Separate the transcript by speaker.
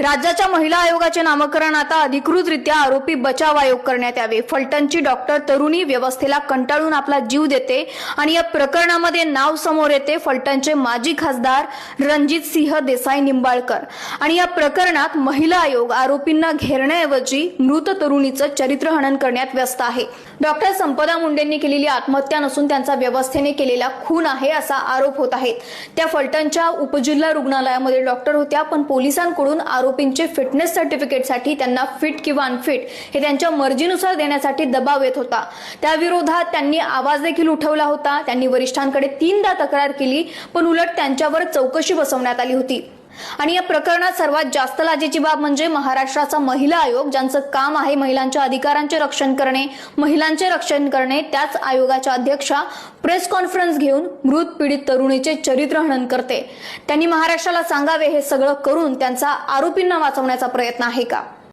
Speaker 1: राज्याच्या महिला आयोगाचे नामकरण आता अधिकृतरित्या आरोपी बचाव आयोग करण्यात यावे। फलटणची डॉक्टर तरुणी व्यवस्थेला कंटाळून आपला जीव देते आणि या प्रकरणामध्ये नाव समोर येते फलटणचे माजी खासदार रणजित सिंह देसाई निंबाळकर। आणि या प्रकरणात महिला आयोग आरोपींना घेरण्याऐवजी मृत तरुणीचं चरित्रहनन करण्यात व्यस्त आहे। डॉक्टर संपदा मुंडेंनी केलेली आत्महत्या नसून त्यांचा व्यवस्थेने केलेला खून आहे असा आरोप होत आहे। त्या फलटणच्या उपजिल्हा रुग्णालयामध्ये डॉक्टर होत्या, पण पोलिसांकडून आरोपींचे फिटनेस सर्टिफिकेटसाठी त्यांना फिट किंवा अनफिट हे त्यांच्या मर्जीनुसार देण्यासाठी दबाव येत होता। त्याविरोधात त्यांनी आवाज देखील उठवला होता। त्यांनी वरिष्ठांकडे 3दा तक्रार केली, पण उलट त्यांच्यावर चौकशी बसवण्यात आली होती। आणि या प्रकरणात सर्वात जास्त लाजेची बाब म्हणजे महाराष्ट्राचा महिला आयोग, ज्यांचं काम आहे महिलांच्या अधिकारांचे रक्षण करणे, महिलांचे रक्षण करणे, त्याच आयोगाच्या अध्यक्षा प्रेस कॉन्फरन्स घेऊन मृत पीडित तरुणीचे चरित्रहनन करते। त्यांनी महाराष्ट्राला सांगावे हे सगळं करून त्यांचा आरोपींना वाचवण्याचा प्रयत्न आहे का?